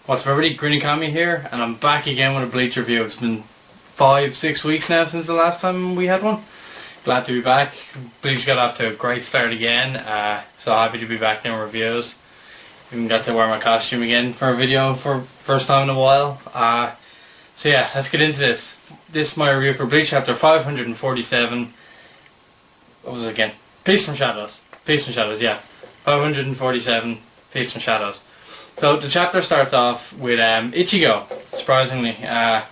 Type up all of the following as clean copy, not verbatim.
What's up everybody, Green Kami here, and I'm back again with a Bleach review. It's been 5-6 weeks now since the last time we had one. Glad to be back. Bleach got off to a great start again, so happy to be back doing reviews. Even got to wear my costume again for a video for first time in a while. So yeah, let's get into this. This is my review for Bleach chapter 547. What was it again? Peace from Shadows. Peace from Shadows, yeah. 547, Peace from Shadows. So the chapter starts off with Ichigo, surprisingly. Now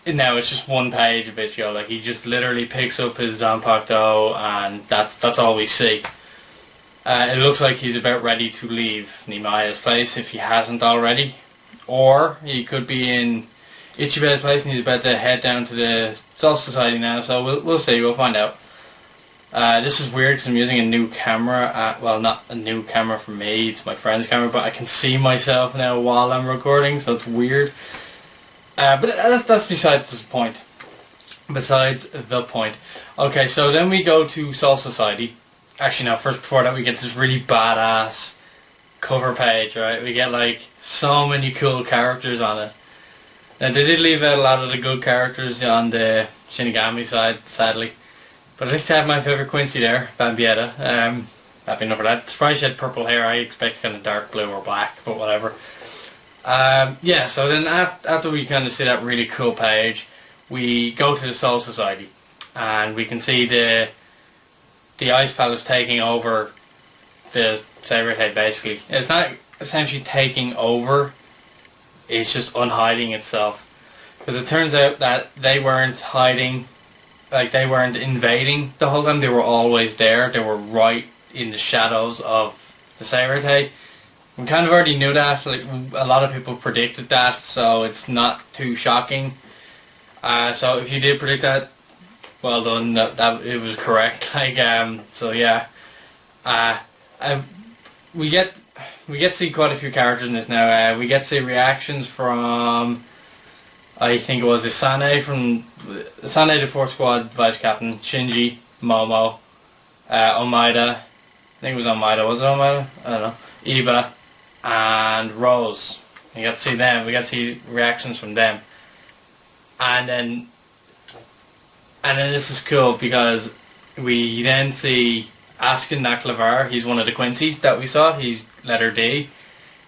it's just one page of Ichigo, like he just literally picks up his Zanpakuto and that's all we see. It looks like he's about ready to leave Nemaya's place if he hasn't already. Or he could be in Ichibe's place and he's about to head down to the Soul Society now, so we'll see, we'll find out. This is weird because I'm using a new camera, well not a new camera for me, it's my friend's camera, but I can see myself now while I'm recording, so it's weird. But that's besides the point. Besides the point. Okay, so then we go to Soul Society. Actually no, first before that we get this really badass cover page, right? We get like so many cool characters on it. Now they did leave out a lot of the good characters on the Shinigami side, sadly. But at least I have my favourite Quincy there, Bambietta. Happy enough for that. Surprised she had purple hair. I expect kind of dark blue or black, but whatever. Yeah, so then after we kind of see that really cool page, we go to the Soul Society. And we can see the Ice Palace taking over the Saber Head, basically. It's not essentially taking over, it's just unhiding itself. Because it turns out that they weren't hiding, like they weren't invading the whole time, they were always there. They were right in the shadows of the Saber-Tei. We kind of already knew that, like a lot of people predicted that, so it's not too shocking. So if you did predict that, well done, that it was correct. Like so yeah. We get to see quite a few characters in this now. We get to see reactions from, I think it was Asane from Asane, the 4th Squad Vice Captain, Shinji, Momo, Omaida, I think it was Omaida, was it Omaida? I don't know. Iba, and Rose. We got to see them, we got to see reactions from them. And then this is cool because we then see Askin Naklavar, he's one of the Quincy's that we saw, he's letter D.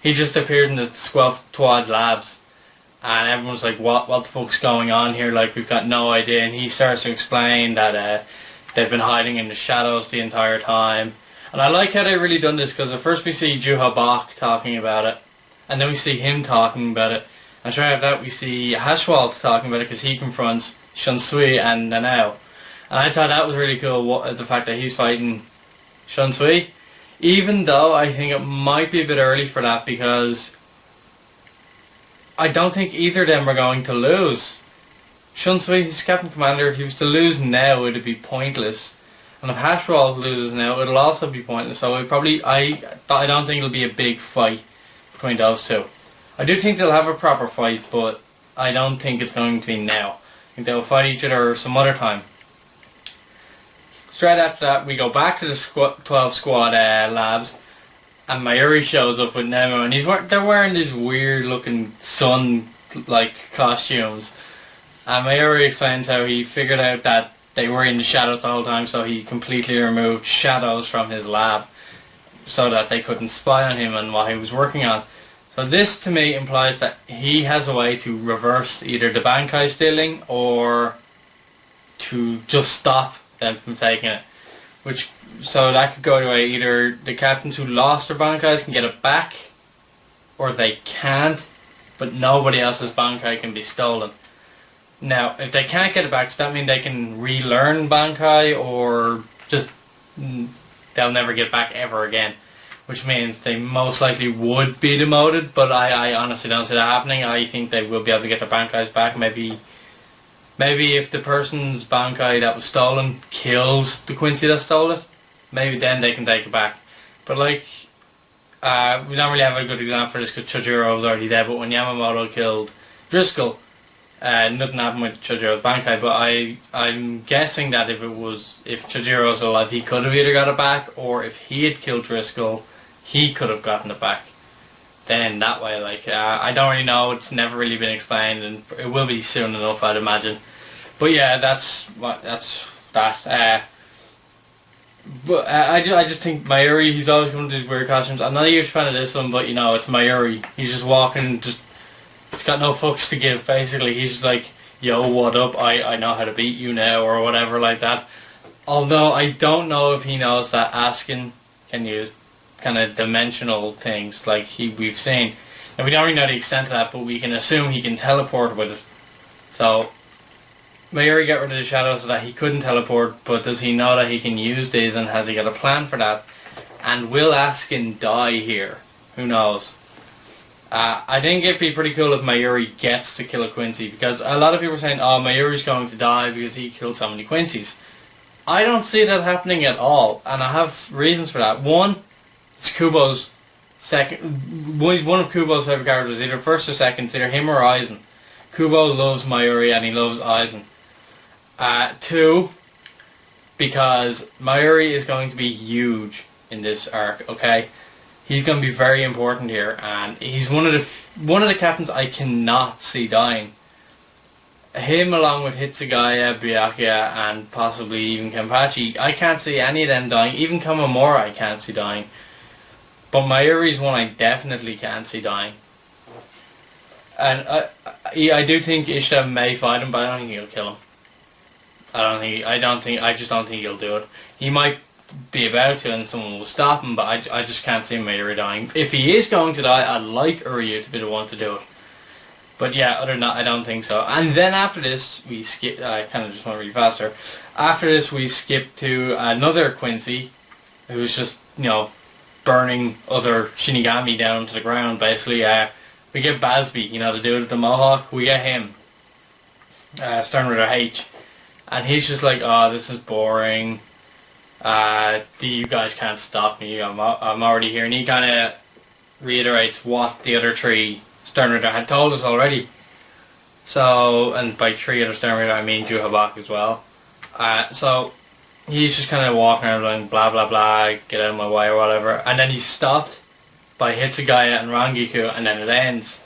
He just appears in the Squad Labs. And everyone's like, what the fuck's going on here? Like, we've got no idea. And he starts to explain that they've been hiding in the shadows the entire time. And I like how they really done this, because at first we see Juha Bach talking about it, and then we see him talking about it. And straight after that we see Hashwald talking about it, because he confronts Shunsui and Nanao. And I thought that was really cool, the fact that he's fighting Shunsui. Even though I think it might be a bit early for that, because I don't think either of them are going to lose. Shunsui, he's Captain Commander, if he was to lose now it would be pointless. And if Hashwald loses now it'll also be pointless. So I don't think it'll be a big fight between those two. I do think they'll have a proper fight, but I don't think it's going to be now. I think they'll fight each other some other time. Straight after that we go back to the 12 Squad labs. And Mayuri shows up with Nemo, and they're wearing these weird looking sun-like costumes. And Mayuri explains how he figured out that they were in the shadows the whole time, so he completely removed shadows from his lab so that they couldn't spy on him and what he was working on. So this to me implies that he has a way to reverse either the Bankai stealing or to just stop them from taking it. So that could go to either the captains who lost their Bankais can get it back, or they can't, but nobody else's Bankai can be stolen. Now, if they can't get it back, does that mean they can relearn Bankai, or just they'll never get back ever again? Which means they most likely would be demoted, but I honestly don't see that happening. I think they will be able to get their Bankais back. Maybe if the person's Bankai that was stolen kills the Quincy that stole it, maybe then they can take it back. But like, we don't really have a good example for this because Chojuro was already dead, but when Yamamoto killed Driscoll, nothing happened with Chojiro's Bankai, but I'm guessing that if Chojuro was alive, he could have either got it back, or if he had killed Driscoll, he could have gotten it back. then that way. Like I don't really know. It's never really been explained, and it will be soon enough, I'd imagine. But yeah, that's that. But I just think Mayuri, he's always coming to these weird costumes. I'm not a huge fan of this one, but you know, it's Mayuri. He's just walking, he's got no fucks to give, basically. He's just like, yo, what up, I know how to beat you now, or whatever like that. Although, I don't know if he knows that Askin can use kind of dimensional things, like we've seen. And we don't really know the extent of that, but we can assume he can teleport with it. So, Mayuri got rid of the shadow so that he couldn't teleport, but does he know that he can use these, and has he got a plan for that? And will Askin die here? Who knows? I think it'd be pretty cool if Mayuri gets to kill a Quincy, because a lot of people are saying, oh, Mayuri's going to die because he killed so many Quincy's. I don't see that happening at all, and I have reasons for that. One, it's Kubo's second... He's one of Kubo's favourite characters, either first or second. It's either him or Aizen. Kubo loves Mayuri and he loves Aizen. Two, because Mayuri is going to be huge in this arc, okay? He's going to be very important here, and he's one of the captains I cannot see dying. Him along with Hitsugaya, Byakuya, and possibly even Kenpachi, I can't see any of them dying. Even Kamamura I can't see dying. But Mayuri's one I definitely can't see dying. And I do think Ishida may fight him, but I don't think he'll kill him. I just don't think he'll do it. He might be about to and someone will stop him, but I just can't see Mayuri dying. If he is going to die, I'd like Uryu to be the one to do it. But yeah, other than that, I don't think so. And then after this, we skip, I kind of just want to read faster. After this, we skip to another Quincy, who's just, you know, burning other Shinigami down to the ground, basically. We get Basby, you know, the dude with the mohawk. We get him, Stern Ritter H. And he's just like, oh, this is boring. You guys can't stop me. I'm already here. And he kind of reiterates what the other three Stern Ritter had told us already. So, and by three other Stern Ritter, I mean Juhabak as well. So, he's just kind of walking around going, blah, blah, blah, get out of my way or whatever. And then he's stopped by Hitsugaya and Rangiku, and then it ends.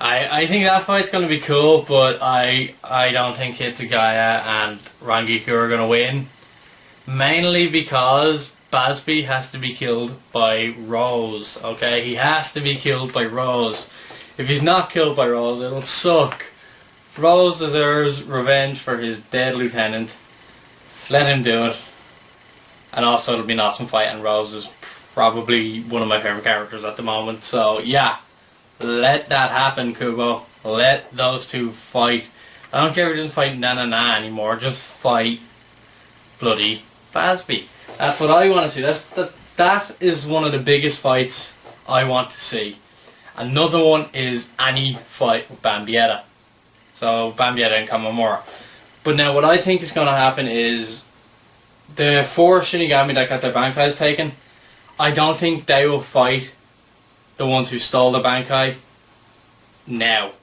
I think that fight's going to be cool, but I don't think Hitsugaya and Rangiku are going to win. Mainly because Basby has to be killed by Rose, okay? He has to be killed by Rose. If he's not killed by Rose, it'll suck. Rose deserves revenge for his dead lieutenant. Let him do it. And also it'll be an awesome fight, and Rose is probably one of my favourite characters at the moment. So yeah, let that happen, Kubo. Let those two fight. I don't care if he doesn't fight Na anymore, just fight bloody Basby. That's what I want to see. That is one of the biggest fights I want to see. Another one is any fight with Bambietta. So Bambietta and Kamamura. But now what I think is going to happen is the 4 Shinigami that got their Bankais taken, I don't think they will fight the ones who stole the Bankai now.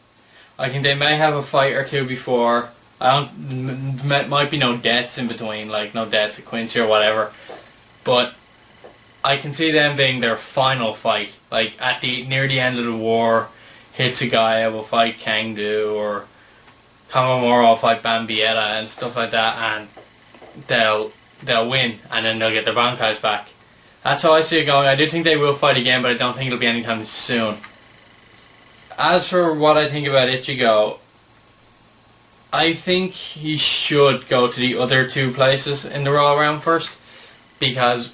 I think they may have a fight or two before. Might be no deaths in between, like no deaths at Quincy or whatever. But I can see them being their final fight. Like at near the end of the war, Hitsugaya will fight Kangdu, or Kamamura will fight Bambietta and stuff like that, and they'll win, and then they'll get their Bankais back. That's how I see it going. I do think they will fight again, but I don't think it'll be anytime soon. As for what I think about Ichigo, I think he should go to the other 2 places in the Royal Realm first, because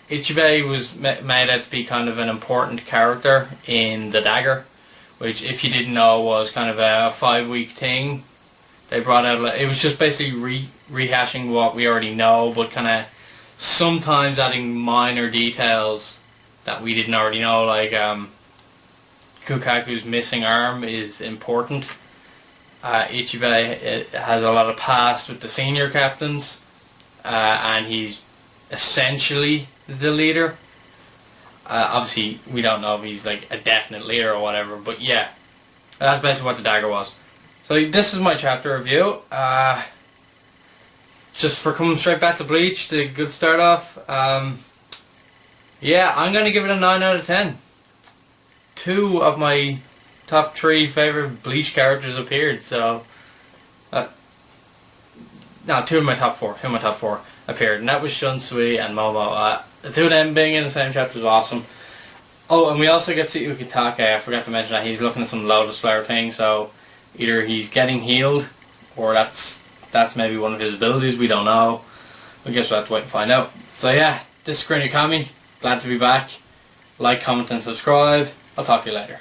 Ichibei was made out to be kind of an important character in the Dagger, which, if you didn't know, was kind of a 5-week thing. They brought out, it was just basically rehashing what we already know, but kind of sometimes adding minor details that we didn't already know, like Kukaku's missing arm is important. Ichibei has a lot of past with the senior captains, and he's essentially the leader. Obviously, we don't know if he's like a definite leader or whatever, but yeah, that's basically what the Dagger was. So this is my chapter review. Just for coming straight back to Bleach, the good start off. Yeah, I'm going to give it a 9 out of 10. two of my top 3 favourite Bleach characters appeared, so... no, two of my top 4 appeared, and that was Shunsui and Momo. The two of them being in the same chapter is awesome. Oh, and we also get to see Ukitake. I forgot to mention that he's looking at some Lotus Flower thing, so either he's getting healed, or that's maybe one of his abilities, we don't know. I guess we'll have to wait and find out. So yeah, this is Screen Kami. Glad to be back. Like, comment and subscribe. I'll talk to you later.